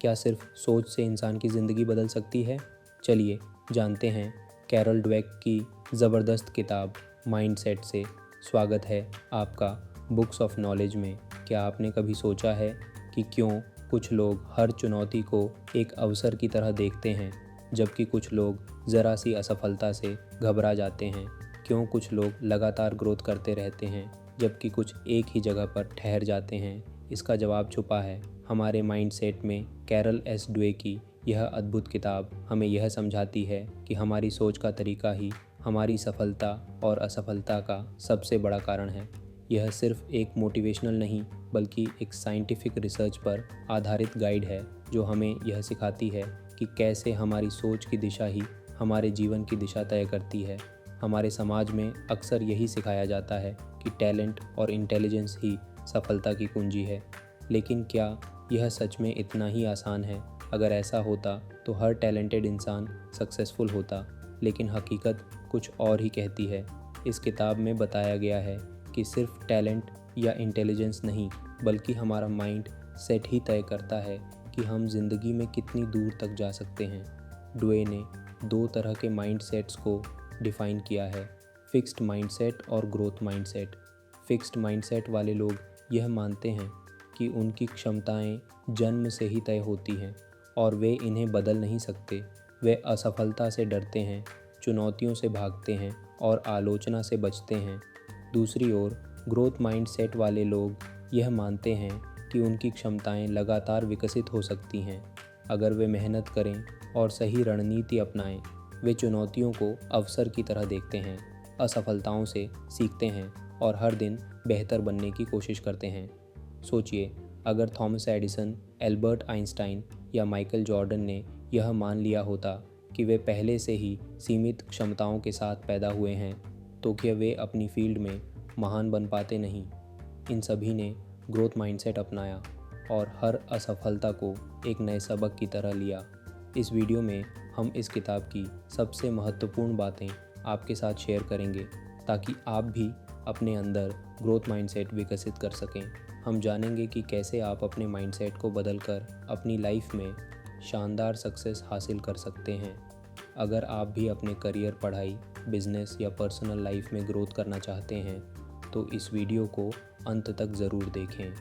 क्या सिर्फ सोच से इंसान की ज़िंदगी बदल सकती है? चलिए जानते हैं कैरल ड्वेक की ज़बरदस्त किताब माइंडसेट से। स्वागत है आपका बुक्स ऑफ नॉलेज में। क्या आपने कभी सोचा है कि क्यों कुछ लोग हर चुनौती को एक अवसर की तरह देखते हैं, जबकि कुछ लोग ज़रा सी असफलता से घबरा जाते हैं? क्यों कुछ लोग लगातार ग्रोथ करते रहते हैं, जबकि कुछ एक ही जगह पर ठहर जाते हैं? इसका जवाब छुपा है हमारे माइंडसेट में। कैरल एस ड्वेक की यह अद्भुत किताब हमें यह समझाती है कि हमारी सोच का तरीका ही हमारी सफलता और असफलता का सबसे बड़ा कारण है। यह सिर्फ एक मोटिवेशनल नहीं, बल्कि एक साइंटिफिक रिसर्च पर आधारित गाइड है जो हमें यह सिखाती है कि कैसे हमारी सोच की दिशा ही हमारे जीवन की दिशा तय करती है। हमारे समाज में अक्सर यही सिखाया जाता है कि टैलेंट और इंटेलिजेंस ही सफलता की कुंजी है। लेकिन क्या यह सच में इतना ही आसान है? अगर ऐसा होता तो हर टैलेंटेड इंसान सक्सेसफुल होता, लेकिन हकीकत कुछ और ही कहती है। इस किताब में बताया गया है कि सिर्फ टैलेंट या इंटेलिजेंस नहीं, बल्कि हमारा माइंड सेट ही तय करता है कि हम जिंदगी में कितनी दूर तक जा सकते हैं। ड्वे ने दो तरह के माइंड सेट्स को डिफ़ाइन किया है, फिक्स्ड माइंडसेट और ग्रोथ माइंडसेट। फिक्स्ड माइंडसेट वाले लोग यह मानते हैं कि उनकी क्षमताएं जन्म से ही तय होती हैं और वे इन्हें बदल नहीं सकते। वे असफलता से डरते हैं, चुनौतियों से भागते हैं और आलोचना से बचते हैं। दूसरी ओर ग्रोथ माइंडसेट वाले लोग यह मानते हैं कि उनकी क्षमताएं लगातार विकसित हो सकती हैं अगर वे मेहनत करें और सही रणनीति अपनाएं। वे चुनौतियों को अवसर की तरह देखते हैं, असफलताओं से सीखते हैं और हर दिन बेहतर बनने की कोशिश करते हैं। सोचिए, अगर थॉमस एडिसन, एल्बर्ट आइंस्टाइन या माइकल जॉर्डन ने यह मान लिया होता कि वे पहले से ही सीमित क्षमताओं के साथ पैदा हुए हैं, तो क्या वे अपनी फील्ड में महान बन पाते? नहीं। इन सभी ने ग्रोथ माइंडसेट अपनाया और हर असफलता को एक नए सबक की तरह लिया। इस वीडियो में हम इस किताब की सबसे महत्वपूर्ण बातें आपके साथ शेयर करेंगे, ताकि आप भी अपने अंदर ग्रोथ माइंडसेट विकसित कर सकें। हम जानेंगे कि कैसे आप अपने माइंडसेट को बदलकर अपनी लाइफ में शानदार सक्सेस हासिल कर सकते हैं। अगर आप भी अपने करियर, पढ़ाई, बिजनेस या पर्सनल लाइफ में ग्रोथ करना चाहते हैं, तो इस वीडियो को अंत तक ज़रूर देखें।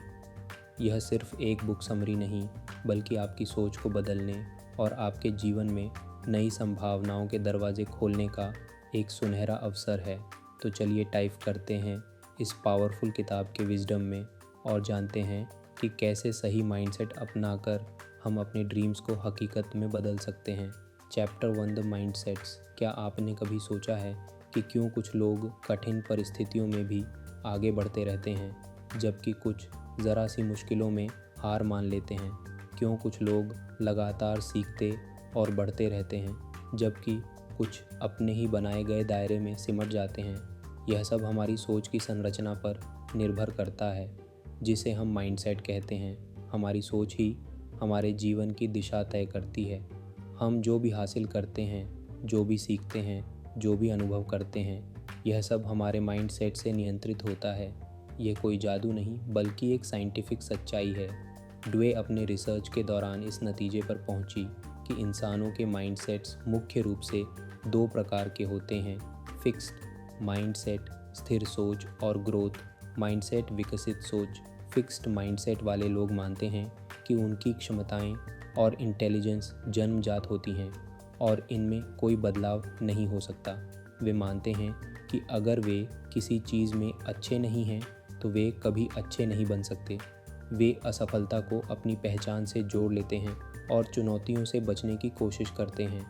यह सिर्फ एक बुक समरी नहीं, बल्कि आपकी सोच को बदलने और आपके जीवन में नई संभावनाओं के दरवाजे खोलने का एक सुनहरा अवसर है। तो चलिए टाइप करते हैं इस पावरफुल किताब के विजडम में और जानते हैं कि कैसे सही माइंडसेट अपनाकर हम अपने ड्रीम्स को हकीकत में बदल सकते हैं। Chapter 1, the mindsets. क्या आपने कभी सोचा है कि क्यों कुछ लोग कठिन परिस्थितियों में भी आगे बढ़ते रहते हैं, जबकि कुछ ज़रा सी मुश्किलों में हार मान लेते हैं? क्यों कुछ लोग लगातार सीखते और बढ़ते रहते हैं, जबकि कुछ अपने ही बनाए गए दायरे में सिमट जाते हैं? यह सब हमारी सोच की संरचना पर निर्भर करता है, जिसे हम माइंडसेट कहते हैं। हमारी सोच ही हमारे जीवन की दिशा तय करती है। हम जो भी हासिल करते हैं, जो भी सीखते हैं, जो भी अनुभव करते हैं, यह सब हमारे माइंडसेट से नियंत्रित होता है। यह कोई जादू नहीं, बल्कि एक साइंटिफिक सच्चाई है। ड्वे अपने रिसर्च के दौरान इस नतीजे पर पहुंची कि इंसानों के माइंडसेट्स मुख्य रूप से दो प्रकार के होते हैं: फिक्स्ड माइंडसेट, स्थिर सोच, और ग्रोथ माइंडसेट, विकसित सोच। फिक्स्ड माइंडसेट वाले लोग मानते हैं कि उनकी क्षमताएं और इंटेलिजेंस जन्मजात होती हैं और इनमें कोई बदलाव नहीं हो सकता। वे मानते हैं कि अगर वे किसी चीज़ में अच्छे नहीं हैं, तो वे कभी अच्छे नहीं बन सकते। वे असफलता को अपनी पहचान से जोड़ लेते हैं और चुनौतियों से बचने की कोशिश करते हैं।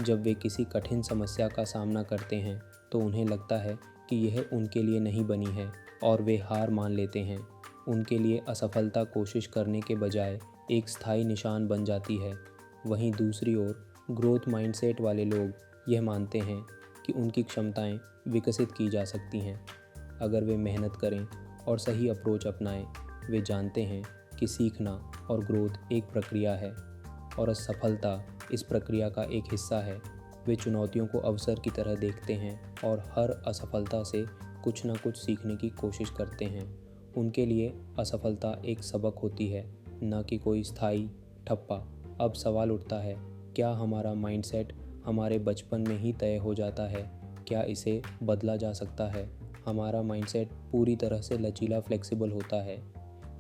जब वे किसी कठिन समस्या का सामना करते हैं, तो उन्हें लगता है कि यह उनके लिए नहीं बनी है और वे हार मान लेते हैं। उनके लिए असफलता कोशिश करने के बजाय एक स्थायी निशान बन जाती है। वहीं दूसरी ओर ग्रोथ माइंडसेट वाले लोग यह मानते हैं कि उनकी क्षमताएं विकसित की जा सकती हैं अगर वे मेहनत करें और सही अप्रोच अपनाएं। वे जानते हैं कि सीखना और ग्रोथ एक प्रक्रिया है और असफलता इस प्रक्रिया का एक हिस्सा है। वे चुनौतियों को अवसर की तरह देखते हैं और हर असफलता से कुछ ना कुछ सीखने की कोशिश करते हैं। उनके लिए असफलता एक सबक होती है, न कि कोई स्थायी ठप्पा। अब सवाल उठता है, क्या हमारा माइंडसेट हमारे बचपन में ही तय हो जाता है? क्या इसे बदला जा सकता है? हमारा माइंडसेट पूरी तरह से लचीला फ्लेक्सिबल होता है।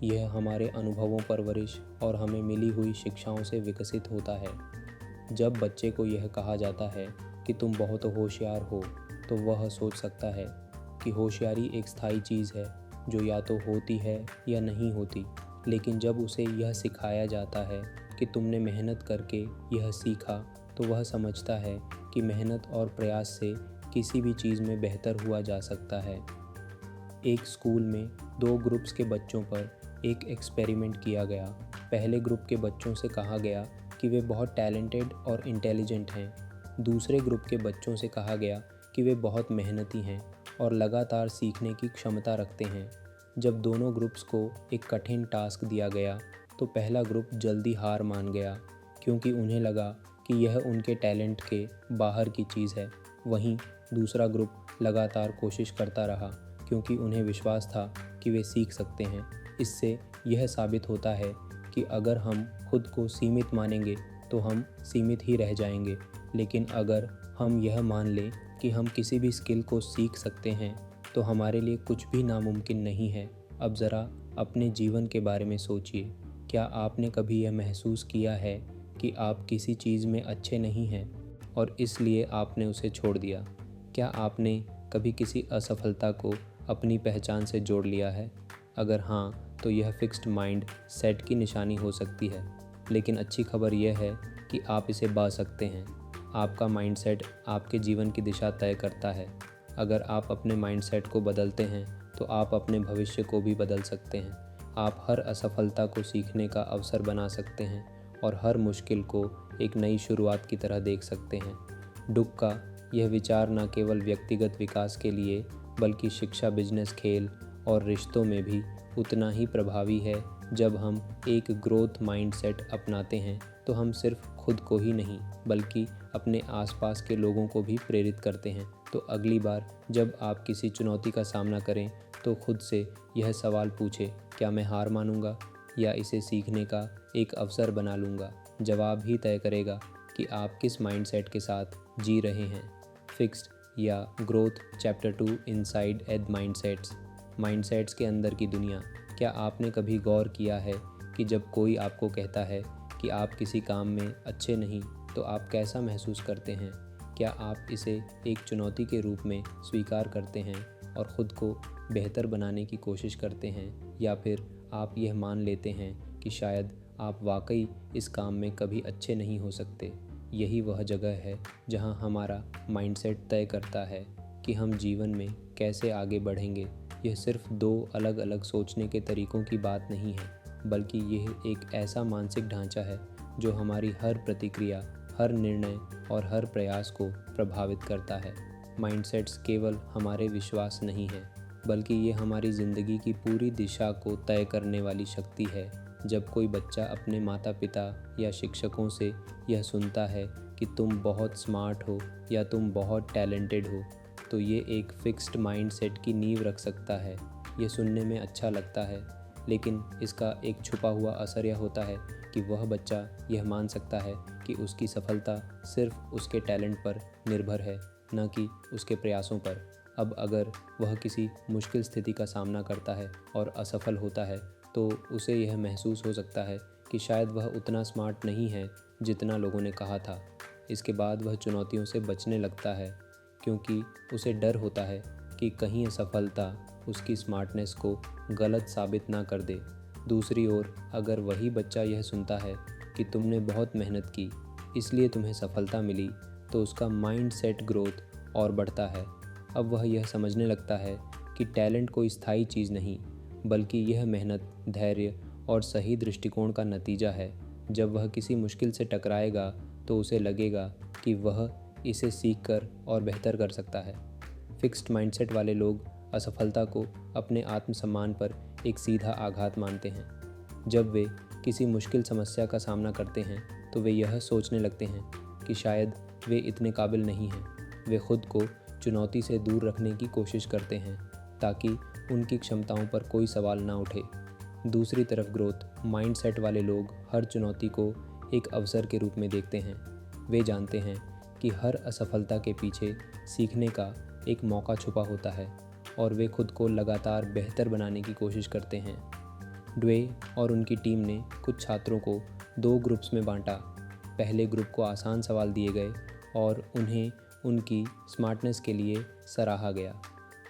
यह हमारे अनुभवों, परवरिश और हमें मिली हुई शिक्षाओं से विकसित होता है। जब बच्चे को यह कहा जाता है कि तुम बहुत होशियार हो, तो वह सोच सकता है कि होशियारी एक स्थायी चीज़ है जो या तो होती है या नहीं होती। लेकिन जब उसे यह सिखाया जाता है कि तुमने मेहनत करके यह सीखा, तो वह समझता है कि मेहनत और प्रयास से किसी भी चीज़ में बेहतर हुआ जा सकता है। एक स्कूल में 2 ग्रुप्स के बच्चों पर एक एक्सपेरिमेंट किया गया। पहले ग्रुप के बच्चों से कहा गया कि वे बहुत टैलेंटेड और इंटेलिजेंट हैं। दूसरे ग्रुप के बच्चों से कहा गया कि वे बहुत मेहनती हैं और लगातार सीखने की क्षमता रखते हैं। जब दोनों ग्रुप्स को एक कठिन टास्क दिया गया, तो पहला ग्रुप जल्दी हार मान गया, क्योंकि उन्हें लगा कि यह उनके टैलेंट के बाहर की चीज़ है। वहीं दूसरा ग्रुप लगातार कोशिश करता रहा, क्योंकि उन्हें विश्वास था कि वे सीख सकते हैं। इससे यह साबित होता है कि अगर हम खुद को सीमित मानेंगे तो हम सीमित ही रह जाएंगे, लेकिन अगर हम यह मान लें कि हम किसी भी स्किल को सीख सकते हैं, तो हमारे लिए कुछ भी नामुमकिन नहीं है। अब ज़रा अपने जीवन के बारे में सोचिए। क्या आपने कभी यह महसूस किया है कि आप किसी चीज़ में अच्छे नहीं हैं और इसलिए आपने उसे छोड़ दिया? क्या आपने कभी किसी असफलता को अपनी पहचान से जोड़ लिया है? अगर हाँ, तो यह फिक्स्ड माइंड सेट की निशानी हो सकती है। लेकिन अच्छी खबर यह है कि आप इसे बा सकते हैं। आपका माइंडसेट आपके जीवन की दिशा तय करता है। अगर आप अपने माइंडसेट को बदलते हैं, तो आप अपने भविष्य को भी बदल सकते हैं। आप हर असफलता को सीखने का अवसर बना सकते हैं और हर मुश्किल को एक नई शुरुआत की तरह देख सकते हैं। डुक का यह विचार न केवल व्यक्तिगत विकास के लिए, बल्कि शिक्षा, बिजनेस, खेल और रिश्तों में भी उतना ही प्रभावी है। जब हम एक ग्रोथ माइंडसेट अपनाते हैं, तो हम सिर्फ खुद को ही नहीं, बल्कि अपने आसपास के लोगों को भी प्रेरित करते हैं। तो अगली बार जब आप किसी चुनौती का सामना करें, तो खुद से यह सवाल पूछें, क्या मैं हार मानूंगा या इसे सीखने का एक अवसर बना लूँगा? जवाब ही तय करेगा कि आप किस माइंडसेट के साथ जी रहे हैं। फिक्स्ड या ग्रोथ चैप्टर 2 इनसाइड एड माइंडसेट्स। माइंडसेट्स के अंदर की दुनिया। क्या आपने कभी गौर किया है कि जब कोई आपको कहता है कि आप किसी काम में अच्छे नहीं, तो आप कैसा महसूस करते हैं? क्या आप इसे एक चुनौती के रूप में स्वीकार करते हैं और ख़ुद को बेहतर बनाने की कोशिश करते हैं, या फिर आप यह मान लेते हैं कि शायद आप वाकई इस काम में कभी अच्छे नहीं हो सकते? यही वह जगह है जहां हमारा माइंडसेट तय करता है कि हम जीवन में कैसे आगे बढ़ेंगे। यह सिर्फ 2 अलग अलग सोचने के तरीक़ों की बात नहीं है, बल्कि यह एक ऐसा मानसिक ढांचा है जो हमारी हर प्रतिक्रिया, हर निर्णय और हर प्रयास को प्रभावित करता है। माइंडसेट्स केवल हमारे विश्वास नहीं हैं, बल्कि ये हमारी ज़िंदगी की पूरी दिशा को तय करने वाली शक्ति है। जब कोई बच्चा अपने माता पिता या शिक्षकों से यह सुनता है कि तुम बहुत स्मार्ट हो या तुम बहुत टैलेंटेड हो, तो ये एक फिक्स्ड माइंडसेट की नींव रख सकता है। ये सुनने में अच्छा लगता है, लेकिन इसका एक छुपा हुआ असर यह होता है कि वह बच्चा यह मान सकता है कि उसकी सफलता सिर्फ उसके टैलेंट पर निर्भर है, न कि उसके प्रयासों पर। अब अगर वह किसी मुश्किल स्थिति का सामना करता है और असफल होता है, तो उसे यह महसूस हो सकता है कि शायद वह उतना स्मार्ट नहीं है जितना लोगों ने कहा था। इसके बाद वह चुनौतियों से बचने लगता है, क्योंकि उसे डर होता है कि कहीं असफलता उसकी स्मार्टनेस को गलत साबित ना कर दे। दूसरी ओर, अगर वही बच्चा यह सुनता है कि तुमने बहुत मेहनत की, इसलिए तुम्हें सफलता मिली, तो उसका माइंड सेट ग्रोथ और बढ़ता है। अब वह यह समझने लगता है कि टैलेंट कोई स्थायी चीज़ नहीं, बल्कि यह मेहनत, धैर्य और सही दृष्टिकोण का नतीजा है। जब वह किसी मुश्किल से टकराएगा, तो उसे लगेगा कि वह इसे सीखकर और बेहतर कर सकता है। फिक्स्ड माइंडसेट वाले लोग असफलता को अपने आत्मसम्मान पर एक सीधा आघात मानते हैं। जब वे किसी मुश्किल समस्या का सामना करते हैं, तो वे यह सोचने लगते हैं कि शायद वे इतने काबिल नहीं हैं। वे खुद को चुनौती से दूर रखने की कोशिश करते हैं, ताकि उनकी क्षमताओं पर कोई सवाल ना उठे। दूसरी तरफ ग्रोथ माइंडसेट वाले लोग हर चुनौती को एक अवसर के रूप में देखते हैं। वे जानते हैं कि हर असफलता के पीछे सीखने का एक मौका छुपा होता है और वे खुद को लगातार बेहतर बनाने की कोशिश करते हैं। ड्वे और उनकी टीम ने कुछ छात्रों को 2 ग्रुप्स में बांटा। पहले ग्रुप को आसान सवाल दिए गए और उन्हें उनकी स्मार्टनेस के लिए सराहा गया।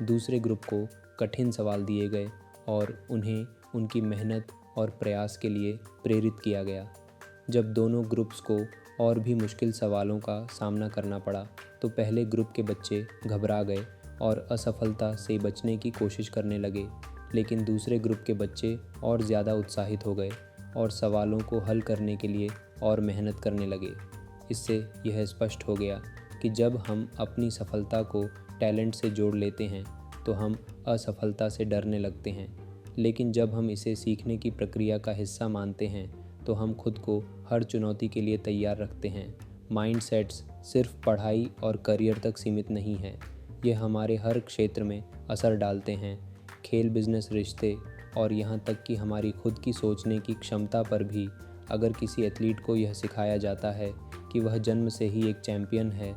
दूसरे ग्रुप को कठिन सवाल दिए गए और उन्हें उनकी मेहनत और प्रयास के लिए प्रेरित किया गया। जब दोनों ग्रुप्स को और भी मुश्किल सवालों का सामना करना पड़ा तो पहले ग्रुप के बच्चे घबरा गए और असफलता से बचने की कोशिश करने लगे, लेकिन दूसरे ग्रुप के बच्चे और ज़्यादा उत्साहित हो गए और सवालों को हल करने के लिए और मेहनत करने लगे। इससे यह स्पष्ट हो गया कि जब हम अपनी सफलता को टैलेंट से जोड़ लेते हैं तो हम असफलता से डरने लगते हैं, लेकिन जब हम इसे सीखने की प्रक्रिया का हिस्सा मानते हैं तो हम खुद को हर चुनौती के लिए तैयार रखते हैं। माइंडसेट्स सिर्फ पढ़ाई और करियर तक सीमित नहीं है, ये हमारे हर क्षेत्र में असर डालते हैं। खेल, बिजनेस, रिश्ते और यहाँ तक कि हमारी खुद की सोचने की क्षमता पर भी। अगर किसी एथलीट को यह सिखाया जाता है कि वह जन्म से ही एक चैंपियन है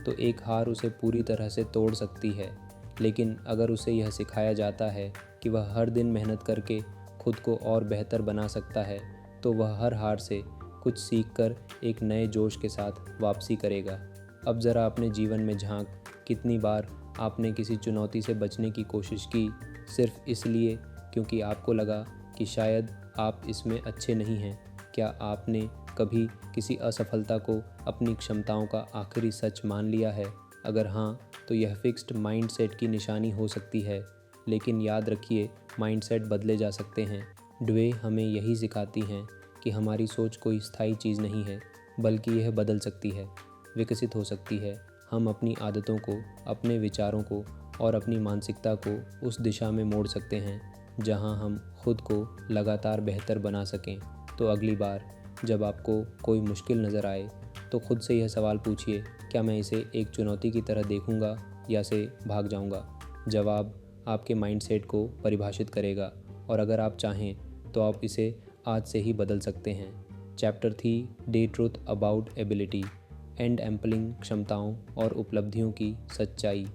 तो एक हार उसे पूरी तरह से तोड़ सकती है, लेकिन अगर उसे यह सिखाया जाता है कि वह हर दिन मेहनत करके खुद को और बेहतर बना सकता है तो वह हर हार से कुछ सीखकर एक नए जोश के साथ वापसी करेगा। अब ज़रा अपने जीवन में झांक, कितनी बार आपने किसी चुनौती से बचने की कोशिश की सिर्फ इसलिए क्योंकि आपको लगा कि शायद आप इसमें अच्छे नहीं हैं। क्या आपने कभी किसी असफलता को अपनी क्षमताओं का आखिरी सच मान लिया है? अगर हाँ, तो यह फिक्स्ड माइंडसेट की निशानी हो सकती है, लेकिन याद रखिए, माइंडसेट बदले जा सकते हैं। ड्वे हमें यही सिखाती हैं कि हमारी सोच कोई स्थायी चीज़ नहीं है, बल्कि यह बदल सकती है, विकसित हो सकती है। हम अपनी आदतों को, अपने विचारों को और अपनी मानसिकता को उस दिशा में मोड़ सकते हैं जहां हम खुद को लगातार बेहतर बना सकें। तो अगली बार जब आपको कोई मुश्किल नज़र आए तो खुद से यह सवाल पूछिए, क्या मैं इसे एक चुनौती की तरह देखूंगा या से भाग जाऊंगा? जवाब आपके माइंडसेट को परिभाषित करेगा और अगर आप चाहें तो आप इसे आज से ही बदल सकते हैं। Chapter 3, the truth about ability, and एम्पलिंग, क्षमताओं और उपलब्धियों की सच्चाई।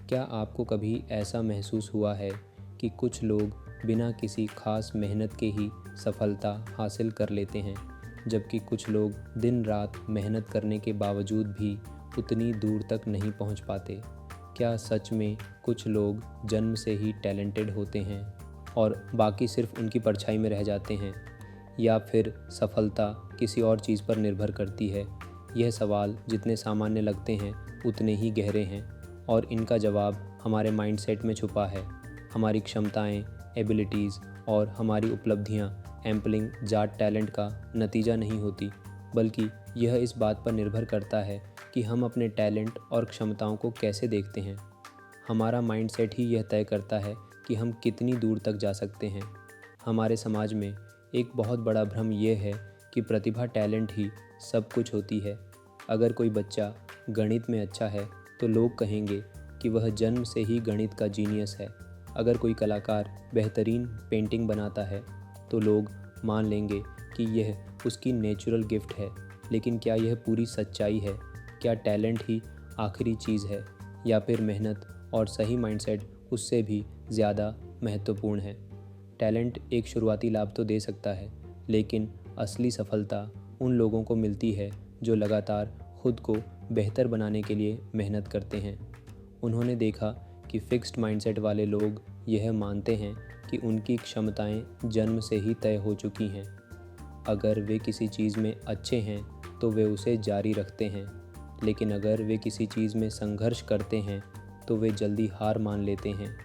क्या आपको कभी ऐसा महसूस हुआ है कि कुछ लोग बिना किसी खास मेहनत के ही सफलता हासिल कर लेते हैं, जबकि कुछ लोग दिन रात मेहनत करने के बावजूद भी उतनी दूर तक नहीं पहुंच पाते? क्या सच में कुछ लोग जन्म से ही टैलेंटेड होते हैं और बाकी सिर्फ उनकी परछाई में रह जाते हैं, या फिर सफलता किसी और चीज़ पर निर्भर करती है? यह सवाल जितने सामान्य लगते हैं उतने ही गहरे हैं और इनका जवाब हमारे माइंडसेट में छुपा है। हमारी क्षमताएं, एबिलिटीज़ और हमारी उपलब्धियां एम्पलिंग जाट टैलेंट का नतीजा नहीं होती, बल्कि यह इस बात पर निर्भर करता है कि हम अपने टैलेंट और क्षमताओं को कैसे देखते हैं। हमारा माइंडसेट ही यह तय करता है कि हम कितनी दूर तक जा सकते हैं। हमारे समाज में एक बहुत बड़ा भ्रम यह है कि प्रतिभा, टैलेंट ही सब कुछ होती है। अगर कोई बच्चा गणित में अच्छा है तो लोग कहेंगे कि वह जन्म से ही गणित का जीनियस है। अगर कोई कलाकार बेहतरीन पेंटिंग बनाता है तो लोग मान लेंगे कि यह उसकी नेचुरल गिफ्ट है। लेकिन क्या यह पूरी सच्चाई है? क्या टैलेंट ही आखिरी चीज़ है, या फिर मेहनत और सही माइंडसेट उससे भी ज़्यादा महत्वपूर्ण है? टैलेंट एक शुरुआती लाभ तो दे सकता है, लेकिन असली सफलता उन लोगों को मिलती है जो लगातार खुद को बेहतर बनाने के लिए मेहनत करते हैं। उन्होंने देखा कि फिक्स्ड माइंडसेट वाले लोग यह मानते हैं कि उनकी क्षमताएं जन्म से ही तय हो चुकी हैं। अगर वे किसी चीज़ में अच्छे हैं तो वे उसे जारी रखते हैं, लेकिन अगर वे किसी चीज़ में संघर्ष करते हैं तो वे जल्दी हार मान लेते हैं।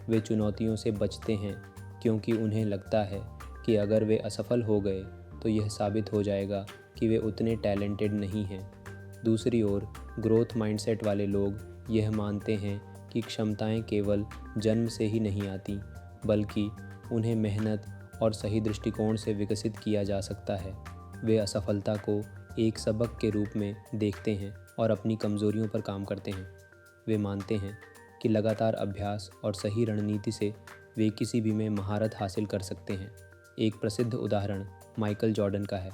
वे चुनौतियों से बचते हैं क्योंकि उन्हें लगता है कि अगर वे असफल हो गए तो यह साबित हो जाएगा कि वे उतने टैलेंटेड नहीं हैं। दूसरी ओर ग्रोथ माइंडसेट वाले लोग यह मानते हैं कि क्षमताएं केवल जन्म से ही नहीं आती, बल्कि उन्हें मेहनत और सही दृष्टिकोण से विकसित किया जा सकता है। वे असफलता को एक सबक के रूप में देखते हैं और अपनी कमज़ोरियों पर काम करते हैं। वे मानते हैं कि लगातार अभ्यास और सही रणनीति से वे किसी भी में महारत हासिल कर सकते हैं। एक प्रसिद्ध उदाहरण माइकल जॉर्डन का है।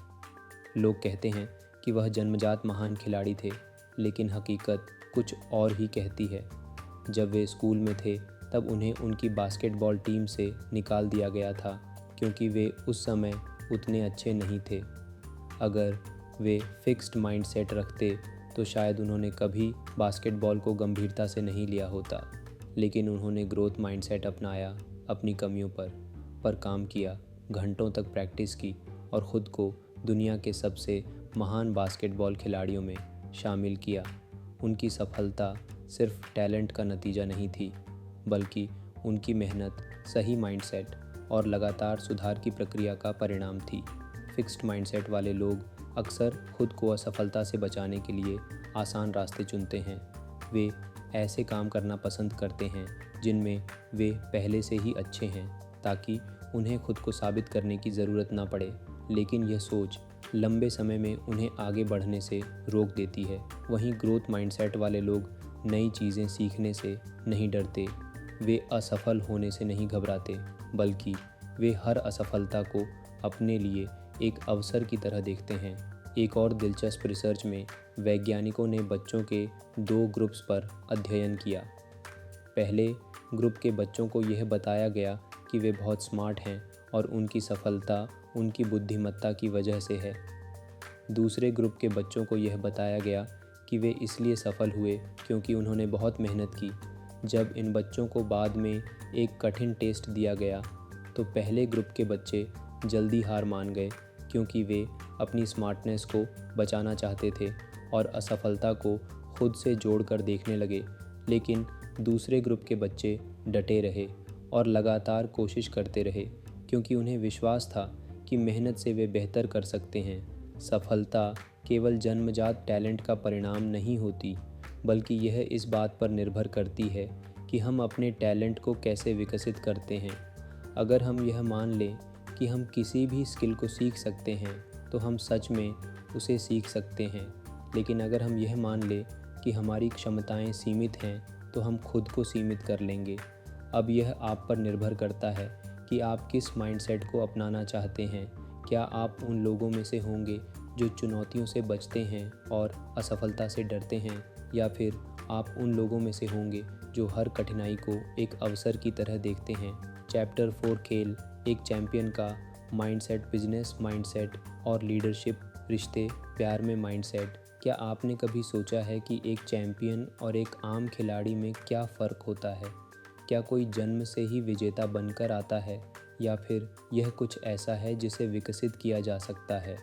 लोग कहते हैं कि वह जन्मजात महान खिलाड़ी थे, लेकिन हकीकत कुछ और ही कहती है। जब वे स्कूल में थे तब उन्हें उनकी बास्केटबॉल टीम से निकाल दिया गया था क्योंकि वे उस समय उतने अच्छे नहीं थे। अगर वे फिक्स्ड माइंडसेट रखते तो शायद उन्होंने कभी बास्केटबॉल को गंभीरता से नहीं लिया होता, लेकिन उन्होंने ग्रोथ माइंडसेट अपनाया, अपनी कमियों पर काम किया, घंटों तक प्रैक्टिस की और ख़ुद को दुनिया के सबसे महान बास्केटबॉल खिलाड़ियों में शामिल किया। उनकी सफलता सिर्फ टैलेंट का नतीजा नहीं थी, बल्कि उनकी मेहनत, सही माइंडसेट और लगातार सुधार की प्रक्रिया का परिणाम थी। फिक्स्ड माइंडसेट वाले लोग अक्सर खुद को असफलता से बचाने के लिए आसान रास्ते चुनते हैं। वे ऐसे काम करना पसंद करते हैं जिनमें वे पहले से ही अच्छे हैं, ताकि उन्हें खुद को साबित करने की ज़रूरत ना पड़े। लेकिन यह सोच लंबे समय में उन्हें आगे बढ़ने से रोक देती है। वहीं ग्रोथ माइंडसेट वाले लोग नई चीज़ें सीखने से नहीं डरते, वे असफल होने से नहीं घबराते, बल्कि वे हर असफलता को अपने लिए एक अवसर की तरह देखते हैं। एक और दिलचस्प रिसर्च में वैज्ञानिकों ने बच्चों के 2 ग्रुप्स पर अध्ययन किया। पहले ग्रुप के बच्चों को यह बताया गया कि वे बहुत स्मार्ट हैं और उनकी सफलता उनकी बुद्धिमत्ता की वजह से है। दूसरे ग्रुप के बच्चों को यह बताया गया कि वे इसलिए सफल हुए क्योंकि उन्होंने बहुत मेहनत की। जब इन बच्चों को बाद में एक कठिन टेस्ट दिया गया तो पहले ग्रुप के बच्चे जल्दी हार मान गए क्योंकि वे अपनी स्मार्टनेस को बचाना चाहते थे और असफलता को खुद से जोड़कर देखने लगे। लेकिन दूसरे ग्रुप के बच्चे डटे रहे और लगातार कोशिश करते रहे क्योंकि उन्हें विश्वास था कि मेहनत से वे बेहतर कर सकते हैं। सफलता केवल जन्मजात टैलेंट का परिणाम नहीं होती, बल्कि यह इस बात पर निर्भर करती है कि हम अपने टैलेंट को कैसे विकसित करते हैं। अगर हम यह मान लें कि हम किसी भी स्किल को सीख सकते हैं तो हम सच में उसे सीख सकते हैं, लेकिन अगर हम यह मान लें कि हमारी क्षमताएं सीमित हैं तो हम खुद को सीमित कर लेंगे। अब यह आप पर निर्भर करता है कि आप किस माइंडसेट को अपनाना चाहते हैं। क्या आप उन लोगों में से होंगे जो चुनौतियों से बचते हैं और असफलता से डरते हैं, या फिर आप उन लोगों में से होंगे जो हर कठिनाई को एक अवसर की तरह देखते हैं। चैप्टर 4 खेल, एक चैंपियन का माइंडसेट, बिजनेस माइंडसेट और लीडरशिप, रिश्ते, प्यार में माइंडसेट। क्या आपने कभी सोचा है कि एक चैंपियन और एक आम खिलाड़ी में क्या फ़र्क होता है? क्या कोई जन्म से ही विजेता बनकर आता है, या फिर यह कुछ ऐसा है जिसे विकसित किया जा सकता है?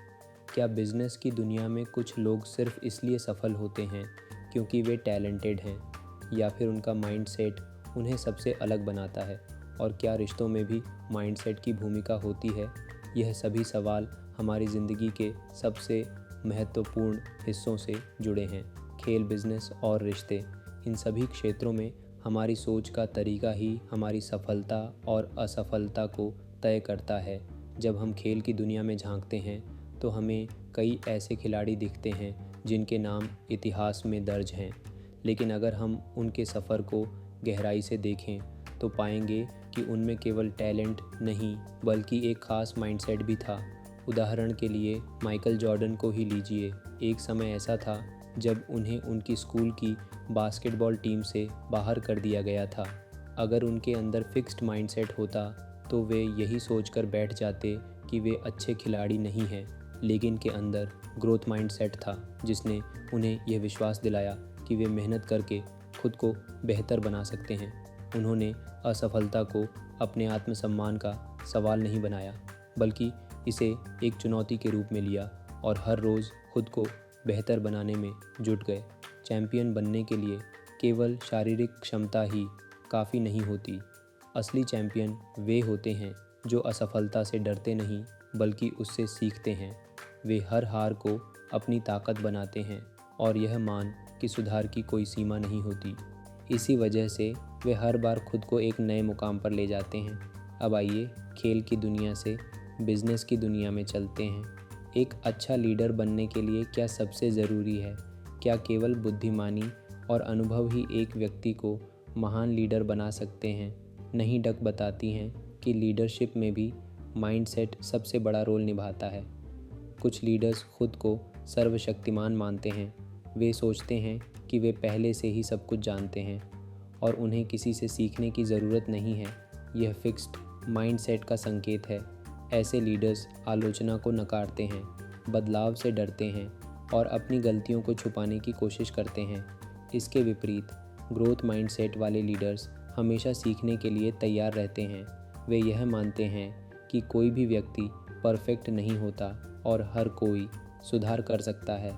क्या बिजनेस की दुनिया में कुछ लोग सिर्फ इसलिए सफल होते हैं क्योंकि वे टैलेंटेड हैं, या फिर उनका माइंडसेट उन्हें सबसे अलग बनाता है? और क्या रिश्तों में भी माइंडसेट की भूमिका होती है? यह सभी सवाल हमारी ज़िंदगी के सबसे महत्वपूर्ण हिस्सों से जुड़े हैं। खेल, बिजनेस और रिश्ते, इन सभी क्षेत्रों में हमारी सोच का तरीका ही हमारी सफलता और असफलता को तय करता है। जब हम खेल की दुनिया में झांकते हैं तो हमें कई ऐसे खिलाड़ी दिखते हैं जिनके नाम इतिहास में दर्ज हैं, लेकिन अगर हम उनके सफ़र को गहराई से देखें तो पाएंगे कि उनमें केवल टैलेंट नहीं, बल्कि एक ख़ास माइंडसेट भी था। उदाहरण के लिए माइकल जॉर्डन को ही लीजिए। एक समय ऐसा था जब उन्हें उनकी स्कूल की बास्केटबॉल टीम से बाहर कर दिया गया था। अगर उनके अंदर फिक्स्ड माइंडसेट होता तो वे यही सोचकर बैठ जाते कि वे अच्छे खिलाड़ी नहीं हैं, लेकिन के अंदर ग्रोथ माइंडसेट था जिसने उन्हें यह विश्वास दिलाया कि वे मेहनत करके खुद को बेहतर बना सकते हैं। उन्होंने असफलता को अपने आत्मसम्मान का सवाल नहीं बनाया, बल्कि इसे एक चुनौती के रूप में लिया और हर रोज़ खुद को बेहतर बनाने में जुट गए। चैंपियन बनने के लिए केवल शारीरिक क्षमता ही काफ़ी नहीं होती। असली चैंपियन वे होते हैं जो असफलता से डरते नहीं, बल्कि उससे सीखते हैं। वे हर हार को अपनी ताकत बनाते हैं और यह मान कि सुधार की कोई सीमा नहीं होती। इसी वजह से वे हर बार खुद को एक नए मुकाम पर ले जाते हैं। अब आइए खेल की दुनिया से बिजनेस की दुनिया में चलते हैं। एक अच्छा लीडर बनने के लिए क्या सबसे ज़रूरी है? क्या केवल बुद्धिमानी और अनुभव ही एक व्यक्ति को महान लीडर बना सकते हैं? नहीं, डक बताती हैं कि लीडरशिप में भी माइंडसेट सबसे बड़ा रोल निभाता है। कुछ लीडर्स खुद को सर्वशक्तिमान मानते हैं। वे सोचते हैं कि वे पहले से ही सब कुछ जानते हैं और उन्हें किसी से सीखने की ज़रूरत नहीं है। यह फिक्स्ड माइंडसेट का संकेत है। ऐसे लीडर्स आलोचना को नकारते हैं, बदलाव से डरते हैं और अपनी गलतियों को छुपाने की कोशिश करते हैं। इसके विपरीत ग्रोथ माइंडसेट वाले लीडर्स हमेशा सीखने के लिए तैयार रहते हैं। वे यह मानते हैं कि कोई भी व्यक्ति परफेक्ट नहीं होता और हर कोई सुधार कर सकता है।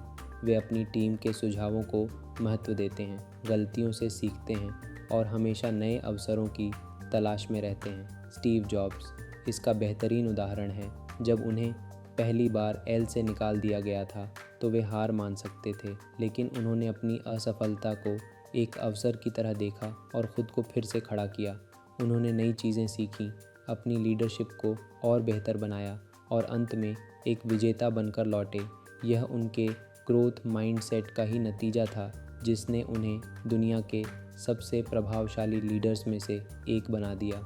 वे अपनी टीम के सुझावों को महत्व देते हैं, गलतियों से सीखते हैं और हमेशा नए अवसरों की तलाश में रहते हैं। स्टीव जॉब्स इसका बेहतरीन उदाहरण है। जब उन्हें पहली बार एल से निकाल दिया गया था तो वे हार मान सकते थे, लेकिन उन्होंने अपनी असफलता को एक अवसर की तरह देखा और ख़ुद को फिर से खड़ा किया। उन्होंने नई चीज़ें सीखीं, अपनी लीडरशिप को और बेहतर बनाया और अंत में एक विजेता बनकर लौटे। यह उनके ग्रोथ माइंडसेट का ही नतीजा था जिसने उन्हें दुनिया के सबसे प्रभावशाली लीडर्स में से एक बना दिया।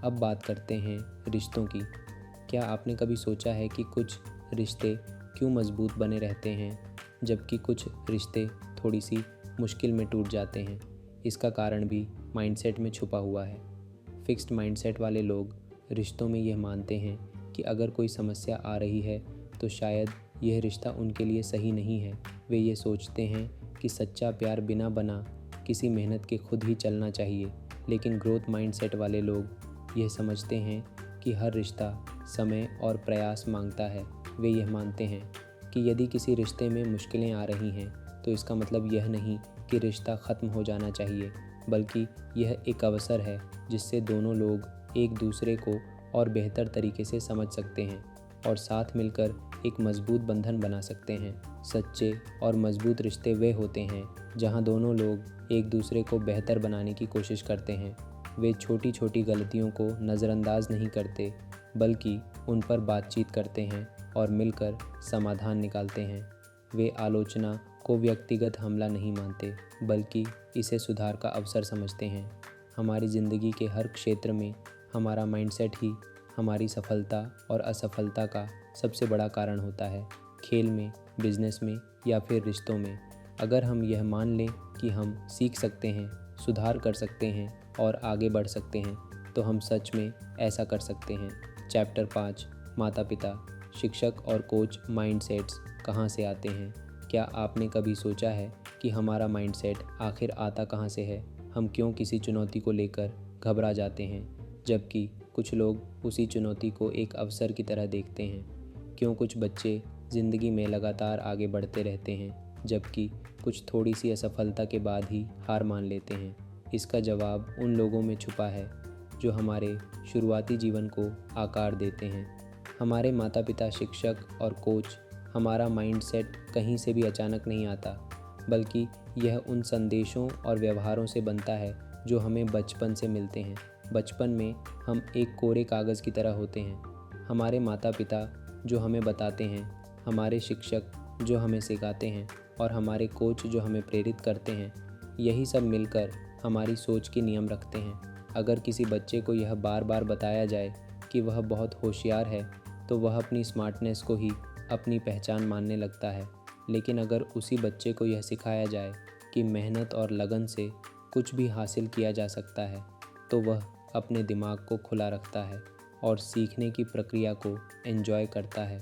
अब बात करते हैं रिश्तों की। क्या आपने कभी सोचा है कि कुछ रिश्ते क्यों मजबूत बने रहते हैं जबकि कुछ रिश्ते थोड़ी सी मुश्किल में टूट जाते हैं? इसका कारण भी माइंडसेट में छुपा हुआ है। फिक्स्ड माइंडसेट वाले लोग रिश्तों में यह मानते हैं कि अगर कोई समस्या आ रही है तो शायद यह रिश्ता उनके लिए सही नहीं है। वे ये सोचते हैं कि सच्चा प्यार बिना बना किसी मेहनत के खुद ही चलना चाहिए। लेकिन ग्रोथ माइंडसेट वाले लोग यह समझते हैं कि हर रिश्ता समय और प्रयास मांगता है। वे यह मानते हैं कि यदि किसी रिश्ते में मुश्किलें आ रही हैं तो इसका मतलब यह नहीं कि रिश्ता ख़त्म हो जाना चाहिए, बल्कि यह एक अवसर है जिससे दोनों लोग एक दूसरे को और बेहतर तरीके से समझ सकते हैं और साथ मिलकर एक मजबूत बंधन बना सकते हैं। सच्चे और मजबूत रिश्ते वे होते हैं जहां दोनों लोग एक दूसरे को बेहतर बनाने की कोशिश करते हैं। वे छोटी छोटी गलतियों को नज़रअंदाज नहीं करते, बल्कि उन पर बातचीत करते हैं और मिलकर समाधान निकालते हैं। वे आलोचना को व्यक्तिगत हमला नहीं मानते, बल्कि इसे सुधार का अवसर समझते हैं। हमारी ज़िंदगी के हर क्षेत्र में हमारा माइंडसेट ही हमारी सफलता और असफलता का सबसे बड़ा कारण होता है। खेल में, बिजनेस में या फिर रिश्तों में। अगर हम यह मान लें कि हम सीख सकते हैं, सुधार कर सकते हैं और आगे बढ़ सकते हैं, तो हम सच में ऐसा कर सकते हैं। चैप्टर 5, माता पिता, शिक्षक और कोच माइंडसेट्स कहाँ से आते हैं? क्या आपने कभी सोचा है कि हमारा माइंडसेट आखिर आता कहाँ से है? हम क्यों किसी चुनौती को लेकर घबरा जाते हैं, जबकि कुछ लोग उसी चुनौती को एक अवसर की तरह देखते हैं? क्यों कुछ बच्चे ज़िंदगी में लगातार आगे बढ़ते रहते हैं, जबकि कुछ थोड़ी सी असफलता के बाद ही हार मान लेते हैं? इसका जवाब उन लोगों में छुपा है जो हमारे शुरुआती जीवन को आकार देते हैं। हमारे माता पिता, शिक्षक और कोच। हमारा माइंडसेट कहीं से भी अचानक नहीं आता, बल्कि यह उन संदेशों और व्यवहारों से बनता है जो हमें बचपन से मिलते हैं। बचपन में हम एक कोरे कागज़ की तरह होते हैं। हमारे माता पिता जो हमें बताते हैं, हमारे शिक्षक जो हमें सिखाते हैं और हमारे कोच जो हमें प्रेरित करते हैं, यही सब मिलकर हमारी सोच की नियम रखते हैं। अगर किसी बच्चे को यह बार बार बताया जाए कि वह बहुत होशियार है, तो वह अपनी स्मार्टनेस को ही अपनी पहचान मानने लगता है। लेकिन अगर उसी बच्चे को यह सिखाया जाए कि मेहनत और लगन से कुछ भी हासिल किया जा सकता है, तो वह अपने दिमाग को खुला रखता है और सीखने की प्रक्रिया को एंजॉय करता है।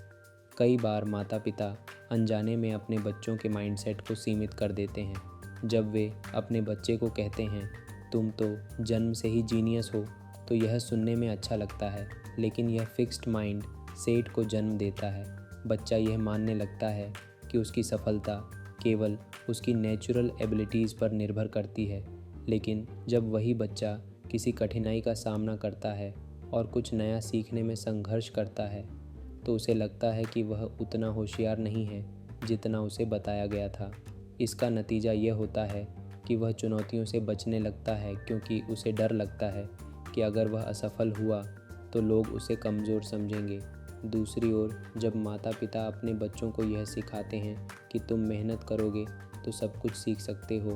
कई बार माता पिता अनजाने में अपने बच्चों के माइंडसेट को सीमित कर देते हैं। जब वे अपने बच्चे को कहते हैं, तुम तो जन्म से ही जीनियस हो, तो यह सुनने में अच्छा लगता है, लेकिन यह फिक्स्ड माइंड सेट को जन्म देता है। बच्चा यह मानने लगता है कि उसकी सफलता केवल उसकी नेचुरल एबिलिटीज़ पर निर्भर करती है। लेकिन जब वही बच्चा किसी कठिनाई का सामना करता है और कुछ नया सीखने में संघर्ष करता है, तो उसे लगता है कि वह उतना होशियार नहीं है जितना उसे बताया गया था। इसका नतीजा यह होता है कि वह चुनौतियों से बचने लगता है, क्योंकि उसे डर लगता है कि अगर वह असफल हुआ तो लोग उसे कमज़ोर समझेंगे। दूसरी ओर, जब माता पिता अपने बच्चों को यह सिखाते हैं कि तुम मेहनत करोगे तो सब कुछ सीख सकते हो,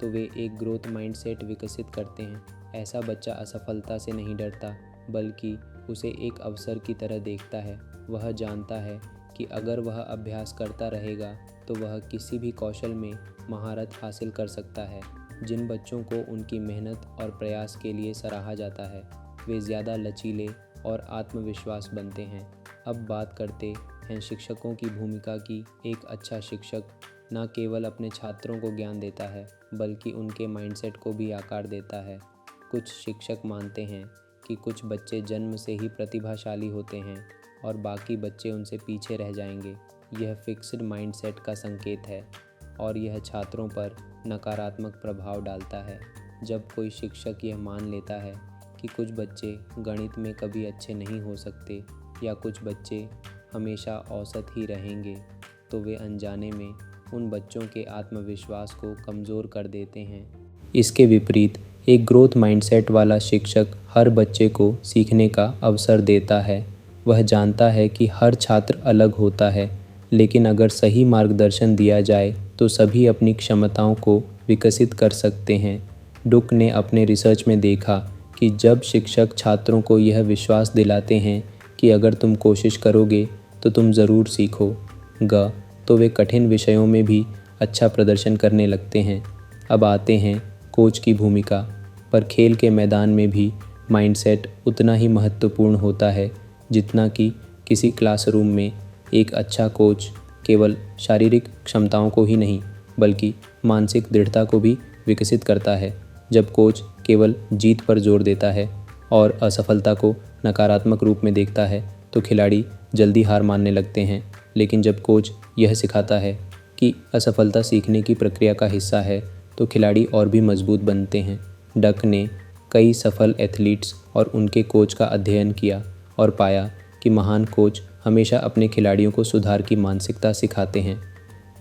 तो वे एक ग्रोथ माइंडसेट विकसित करते हैं। ऐसा बच्चा असफलता से नहीं डरता, बल्कि उसे एक अवसर की तरह देखता है। वह जानता है कि अगर वह अभ्यास करता रहेगा तो वह किसी भी कौशल में महारत हासिल कर सकता है। जिन बच्चों को उनकी मेहनत और प्रयास के लिए सराहा जाता है वे ज़्यादा लचीले और आत्मविश्वास बनते हैं। अब बात करते हैं शिक्षकों की भूमिका की। एक अच्छा शिक्षक न केवल अपने छात्रों को ज्ञान देता है बल्कि उनके माइंडसेट को भी आकार देता है। कुछ शिक्षक मानते हैं कि कुछ बच्चे जन्म से ही प्रतिभाशाली होते हैं और बाकी बच्चे उनसे पीछे रह जाएंगे। यह फिक्स्ड माइंडसेट का संकेत है और यह छात्रों पर नकारात्मक प्रभाव डालता है। जब कोई शिक्षक यह मान लेता है कि कुछ बच्चे गणित में कभी अच्छे नहीं हो सकते या कुछ बच्चे हमेशा औसत ही रहेंगे, तो वे अनजाने में उन बच्चों के आत्मविश्वास को कमज़ोर कर देते हैं। इसके विपरीत एक ग्रोथ माइंडसेट वाला शिक्षक हर बच्चे को सीखने का अवसर देता है। वह जानता है कि हर छात्र अलग होता है, लेकिन अगर सही मार्गदर्शन दिया जाए तो सभी अपनी क्षमताओं को विकसित कर सकते हैं। डुक ने अपने रिसर्च में देखा कि जब शिक्षक छात्रों को यह विश्वास दिलाते हैं कि अगर तुम कोशिश करोगे तो तुम ज़रूर सीखोगे, तो वे कठिन विषयों में भी अच्छा प्रदर्शन करने लगते हैं। अब आते हैं कोच की भूमिका पर। खेल के मैदान में भी माइंडसेट उतना ही महत्वपूर्ण होता है जितना कि किसी क्लासरूम में। एक अच्छा कोच केवल शारीरिक क्षमताओं को ही नहीं बल्कि मानसिक दृढ़ता को भी विकसित करता है। जब कोच केवल जीत पर जोर देता है और असफलता को नकारात्मक रूप में देखता है तो खिलाड़ी जल्दी हार मानने लगते हैं। लेकिन जब कोच यह सिखाता है कि असफलता सीखने की प्रक्रिया का हिस्सा है तो खिलाड़ी और भी मजबूत बनते हैं। डक ने कई सफल एथलीट्स और उनके कोच का अध्ययन किया और पाया कि महान कोच हमेशा अपने खिलाड़ियों को सुधार की मानसिकता सिखाते हैं।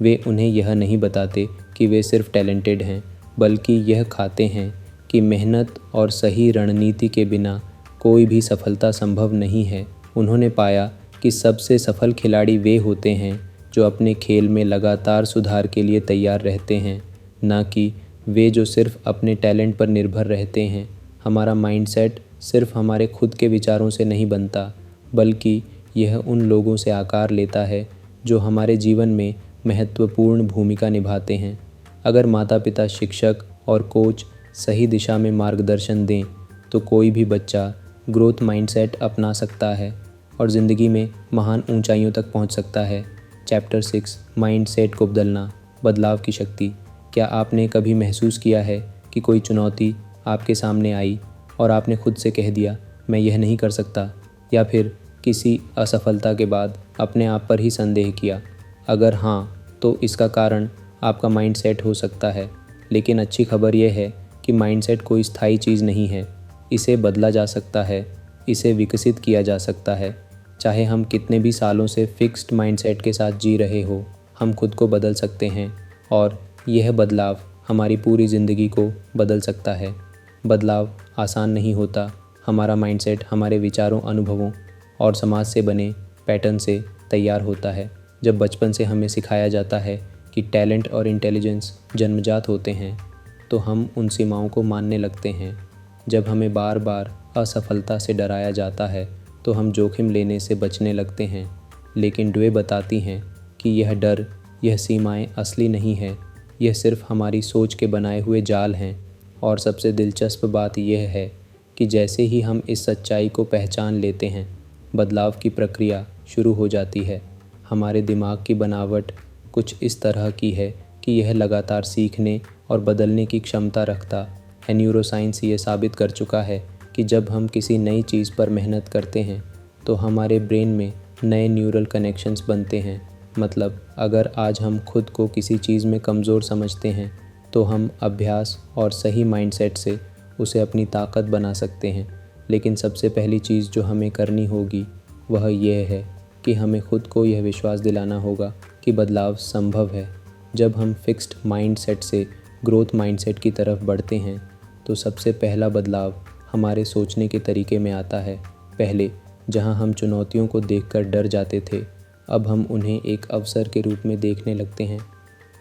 वे उन्हें यह नहीं बताते कि वे सिर्फ टैलेंटेड हैं, बल्कि यह खाते हैं कि मेहनत और सही रणनीति के बिना कोई भी सफलता संभव नहीं है। उन्होंने पाया कि सबसे सफल खिलाड़ी वे होते हैं जो अपने खेल में लगातार सुधार के लिए तैयार रहते हैं, न कि वे जो सिर्फ अपने टैलेंट पर निर्भर रहते हैं। हमारा माइंडसेट सिर्फ हमारे खुद के विचारों से नहीं बनता, बल्कि यह उन लोगों से आकार लेता है जो हमारे जीवन में महत्वपूर्ण भूमिका निभाते हैं। अगर माता पिता, शिक्षक और कोच सही दिशा में मार्गदर्शन दें तो कोई भी बच्चा ग्रोथ माइंडसेट अपना सकता है और ज़िंदगी में महान ऊंचाइयों तक पहुंच सकता है। चैप्टर 6 माइंडसेट को बदलना, बदलाव की शक्ति। क्या आपने कभी महसूस किया है कि कोई चुनौती आपके सामने आई और आपने खुद से कह दिया मैं यह नहीं कर सकता, या फिर किसी असफलता के बाद अपने आप पर ही संदेह किया? अगर हाँ, तो इसका कारण आपका माइंडसेट हो सकता है। लेकिन अच्छी खबर यह है कि माइंडसेट कोई स्थायी चीज़ नहीं है। इसे बदला जा सकता है, इसे विकसित किया जा सकता है। चाहे हम कितने भी सालों से फिक्स्ड माइंडसेट के साथ जी रहे हो, हम खुद को बदल सकते हैं और यह बदलाव हमारी पूरी ज़िंदगी को बदल सकता है। बदलाव आसान नहीं होता। हमारा माइंडसेट हमारे विचारों, अनुभवों और समाज से बने पैटर्न से तैयार होता है। जब बचपन से हमें सिखाया जाता है कि टैलेंट और इंटेलिजेंस जन्मजात होते हैं, तो हम उन सीमाओं को मानने लगते हैं। जब हमें बार बार असफलता से डराया जाता है तो हम जोखिम लेने से बचने लगते हैं। लेकिन ड्वे बताती हैं कि यह डर, यह सीमाएं असली नहीं है, यह सिर्फ हमारी सोच के बनाए हुए जाल हैं। और सबसे दिलचस्प बात यह है कि जैसे ही हम इस सच्चाई को पहचान लेते हैं, बदलाव की प्रक्रिया शुरू हो जाती है। हमारे दिमाग की बनावट कुछ इस तरह की है कि यह लगातार सीखने और बदलने की क्षमता रखता है। न्यूरोसाइंस ये साबित कर चुका है कि जब हम किसी नई चीज़ पर मेहनत करते हैं तो हमारे ब्रेन में नए न्यूरल कनेक्शंस बनते हैं। मतलब अगर आज हम खुद को किसी चीज़ में कमज़ोर समझते हैं तो हम अभ्यास और सही माइंडसेट से उसे अपनी ताकत बना सकते हैं। लेकिन सबसे पहली चीज़ जो हमें करनी होगी वह यह है कि हमें खुद को यह विश्वास दिलाना होगा कि बदलाव संभव है। जब हम फिक्स्ड माइंडसेट से ग्रोथ माइंडसेट की तरफ बढ़ते हैं तो सबसे पहला बदलाव हमारे सोचने के तरीके में आता है। पहले जहां हम चुनौतियों को देखकर डर जाते थे, अब हम उन्हें एक अवसर के रूप में देखने लगते हैं।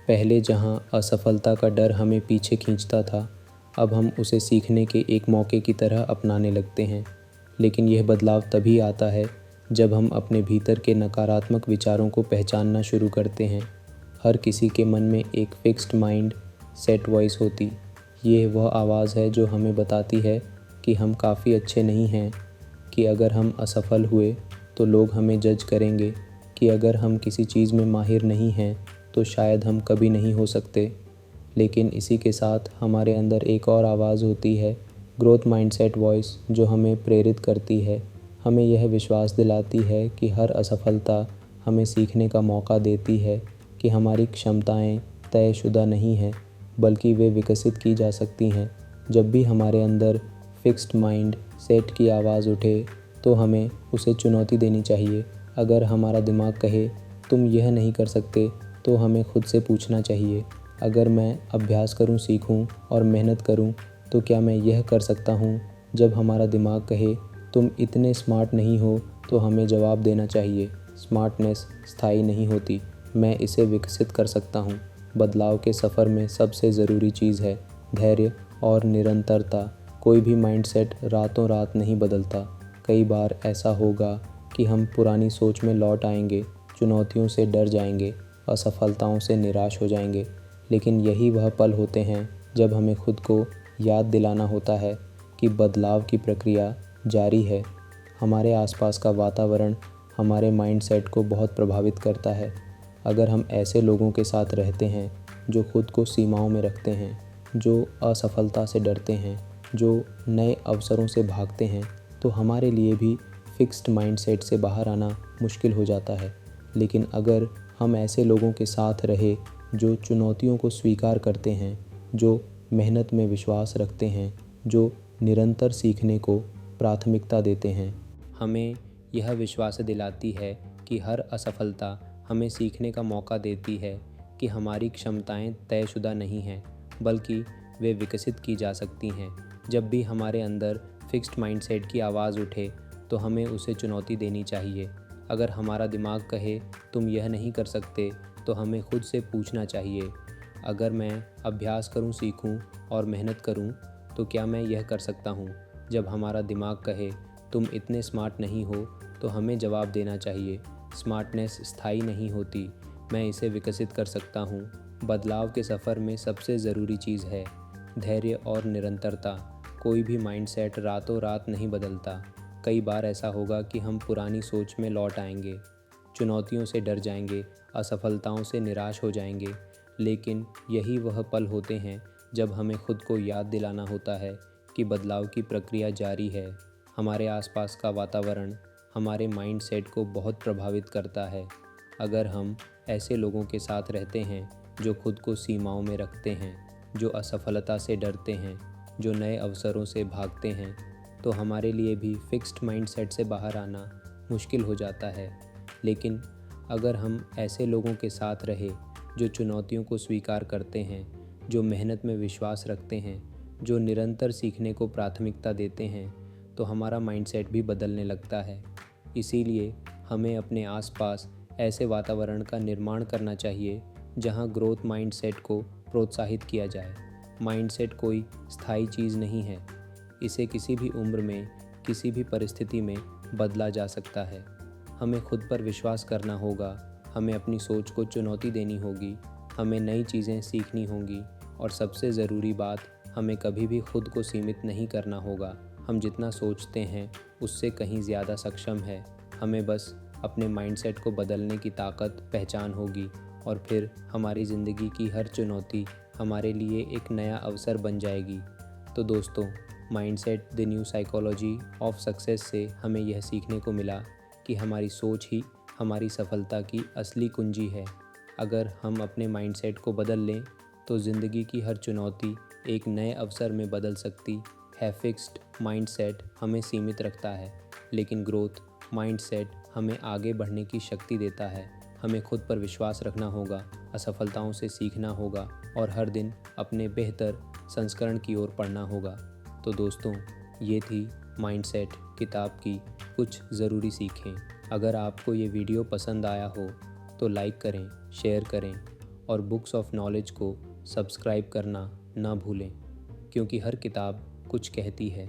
पहले जहां असफलता का डर हमें पीछे खींचता था, अब हम उसे सीखने के एक मौके की तरह अपनाने लगते हैं। लेकिन यह बदलाव तभी आता है जब हम अपने भीतर के नकारात्मक विचारों को पहचानना शुरू करते हैं। हर किसी के मन में एक फिक्स्ड माइंड सेट वॉइस होती। ये वह आवाज़ है जो हमें बताती है कि हम काफ़ी अच्छे नहीं हैं, कि अगर हम असफल हुए तो लोग हमें जज करेंगे, कि अगर हम किसी चीज़ में माहिर नहीं हैं तो शायद हम कभी नहीं हो सकते। लेकिन इसी के साथ हमारे अंदर एक और आवाज़ होती है, ग्रोथ माइंडसेट वॉइस, जो हमें प्रेरित करती है, हमें यह विश्वास दिलाती है कि हर असफलता हमें सीखने का मौका देती है, कि हमारी क्षमताएं तयशुदा नहीं हैं बल्कि वे विकसित की जा सकती हैं। जब भी हमारे अंदर फिक्स्ड माइंड सेट की आवाज़ उठे तो हमें उसे चुनौती देनी चाहिए। अगर हमारा दिमाग कहे तुम यह नहीं कर सकते तो हमें खुद से पूछना चाहिए, अगर मैं अभ्यास करूं, सीखूं और मेहनत करूं तो क्या मैं यह कर सकता हूं। जब हमारा दिमाग कहे तुम इतने स्मार्ट नहीं हो तो हमें जवाब देना चाहिए, स्मार्टनेस स्थायी नहीं होती, मैं इसे विकसित कर सकता हूं। बदलाव के सफ़र में सबसे ज़रूरी चीज़ है धैर्य और निरंतरता। कोई भी माइंडसेट रातों रात नहीं बदलता। कई बार ऐसा होगा कि हम पुरानी सोच में लौट आएंगे, चुनौतियों से डर जाएंगे, असफलताओं से निराश हो जाएंगे। लेकिन यही वह पल होते हैं जब हमें खुद को याद दिलाना होता है कि बदलाव की प्रक्रिया जारी है। हमारे आसपास का वातावरण हमारे माइंडसेट को बहुत प्रभावित करता है। अगर हम ऐसे लोगों के साथ रहते हैं जो खुद को सीमाओं में रखते हैं, जो असफलता से डरते हैं, जो नए अवसरों से भागते हैं, तो हमारे लिए भी फिक्स्ड माइंडसेट से बाहर आना मुश्किल हो जाता है। लेकिन अगर हम ऐसे लोगों के साथ रहे जो चुनौतियों को स्वीकार करते हैं, जो मेहनत में विश्वास रखते हैं, जो निरंतर सीखने को प्राथमिकता देते हैं, हमें यह विश्वास दिलाती है कि हर असफलता हमें सीखने का मौका देती है, कि हमारी क्षमताएं तयशुदा नहीं हैं बल्कि वे विकसित की जा सकती हैं। जब भी हमारे अंदर फिक्स्ड माइंडसेट की आवाज़ उठे तो हमें उसे चुनौती देनी चाहिए। अगर हमारा दिमाग कहे तुम यह नहीं कर सकते तो हमें खुद से पूछना चाहिए, अगर मैं अभ्यास करूं, सीखूं और मेहनत करूं तो क्या मैं यह कर सकता हूं। जब हमारा दिमाग कहे तुम इतने स्मार्ट नहीं हो तो हमें जवाब देना चाहिए, स्मार्टनेस स्थायी नहीं होती, मैं इसे विकसित कर सकता हूं। बदलाव के सफ़र में सबसे ज़रूरी चीज़ है धैर्य और निरंतरता। कोई भी माइंडसेट रातों रात नहीं बदलता। कई बार ऐसा होगा कि हम पुरानी सोच में लौट आएंगे, चुनौतियों से डर जाएंगे, असफलताओं से निराश हो जाएंगे। लेकिन यही वह पल होते हैं जब हमें खुद को याद दिलाना होता है कि बदलाव की प्रक्रिया जारी है। हमारे आसपास का वातावरण हमारे माइंडसेट को बहुत प्रभावित करता है। अगर हम ऐसे लोगों के साथ रहते हैं जो खुद को सीमाओं में रखते हैं, जो असफलता से डरते हैं, जो नए अवसरों से भागते हैं, तो हमारे लिए भी फिक्स्ड माइंडसेट से बाहर आना मुश्किल हो जाता है। लेकिन अगर हम ऐसे लोगों के साथ रहे जो चुनौतियों को स्वीकार करते हैं, जो मेहनत में विश्वास रखते हैं, जो निरंतर सीखने को प्राथमिकता देते हैं, तो हमारा माइंडसेट भी बदलने लगता है। इसीलिए हमें अपने आसपास ऐसे वातावरण का निर्माण करना चाहिए जहां ग्रोथ माइंडसेट को प्रोत्साहित किया जाए। माइंडसेट कोई स्थायी चीज़ नहीं है, इसे किसी भी उम्र में, किसी भी परिस्थिति में बदला जा सकता है। हमें खुद पर विश्वास करना होगा, हमें अपनी सोच को चुनौती देनी होगी, हमें नई चीज़ें सीखनी होंगी और सबसे ज़रूरी बात, हमें कभी भी खुद को सीमित नहीं करना होगा। हम जितना सोचते हैं उससे कहीं ज़्यादा सक्षम है। हमें बस अपने माइंडसेट को बदलने की ताकत पहचान होगी और फिर हमारी ज़िंदगी की हर चुनौती हमारे लिए एक नया अवसर बन जाएगी। तो दोस्तों, mindset the new psychology of success से हमें यह सीखने को मिला कि हमारी सोच ही हमारी सफलता की असली कुंजी है। अगर हम अपने माइंडसेट को बदल लें तो ज़िंदगी की हर चुनौती एक नए अवसर में बदल सकती है। फिक्स्ड माइंडसेट हमें सीमित रखता है, लेकिन ग्रोथ माइंडसेट हमें आगे बढ़ने की शक्ति देता है। हमें खुद पर विश्वास रखना होगा, असफलताओं से सीखना होगा और हर दिन अपने बेहतर संस्करण की ओर पढ़ना होगा। तो दोस्तों, ये थी माइंडसेट किताब की कुछ ज़रूरी सीखें। अगर आपको ये वीडियो पसंद आया हो तो लाइक करें, शेयर करें और बुक्स ऑफ नॉलेज को सब्सक्राइब करना ना भूलें, क्योंकि हर किताब कुछ कहती है।